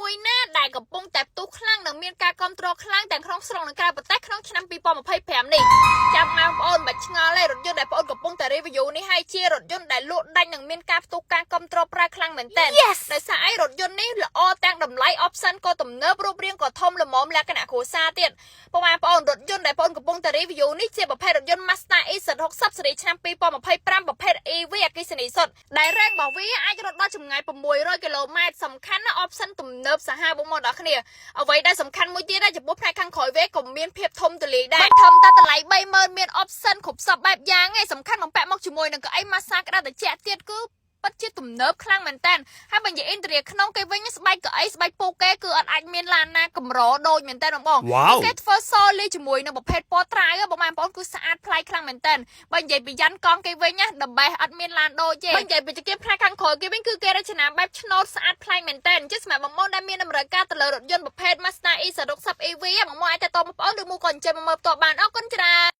មួយណាដែលកំពុងតែផ្ទុះខ្លាំងនិងមានការគ្រប់គ្រងខ្លាំងទាំងក្នុងស្រុកនិងក្រៅប្រទេសក្នុងឆ្នាំ2025នេះចាំបងប្អូនមិនឆ្ងល់ទេរថយន្តដែលបងប្អូនកំពុងតែ review នេះហើយជារថយន្តដែលលក់ដាច់និងមានការផ្ទុះការគ្រប់គ្រងប្រើខ្លាំងមែនទែនដោយសារអីរថយន្តនេះល្អទាំងតម្លៃ option ក៏ទំនើបរូបរាងក៏ធំល្មមលក្ខណៈគ្រួសារទៀតបងប្អូនរថយន្តដែលបងប្អូនកំពុងតែ review នេះជាប្រភេទរថយន្ត Mazda EZ60 ស៊េរីឆ្នាំ2025ប្រភេទ EV អគ្គិសនីសុទ្ធដែល range របស់វាអាចរត់ដល់ចម្ងាយ600គីឡូម៉ែត្រសំខាន់ណា option ទំនើបសាហាវបងប្អូនដល់គ្នាអ្វីដែលសំខាន់មួយទៀតចំពោះផ្នែកខាងក្រោយវាក៏មានភាពធំទូលាយដែរធំតែតម្លៃ30000មាន option គ្រប់សពបែបយ៉ាងឯងសំខាន់បំពាក់មកជាមួយនឹងកៅអី Mazda ក្តារត្រជាក់ទៀតគឺពិតជាទំនើបខ្លាំងមែនតើហើយបើនិយាយអ៊ីនធឺរីក្នុងគេវិញស្បែកកៅអីស្បែកពូកេគឺអត់អាចមានឡានណាកម្រដូចមែនតើបងគេធ្វើសលាយជាមួយនឹងប្រភេទពណ៌ត្រាវបងប្អូនគឺស្អាតប្លែកខ្លាំងមែនតើបើនិយាយពីយ៉ាន់កង់គេវិញណា The Best អត់មានឡានដូចទេបើនិយាយពីជាផ្នែកខាងក្រោយគេវិញគឺគេរចនាបែបឆ្នោតស្អាតប្លែកមែនតើជាសម្រាប់បងប្អូនដែលមានតម្រូវការទៅលើរថយន្តប្រភេទ Mazda EZ60 EV បងប្អូនអាចទៅតបងប្អូនឬមួយក៏អញ្ជើញមកមើលផ្ទាល់បានអរគុណច្រើន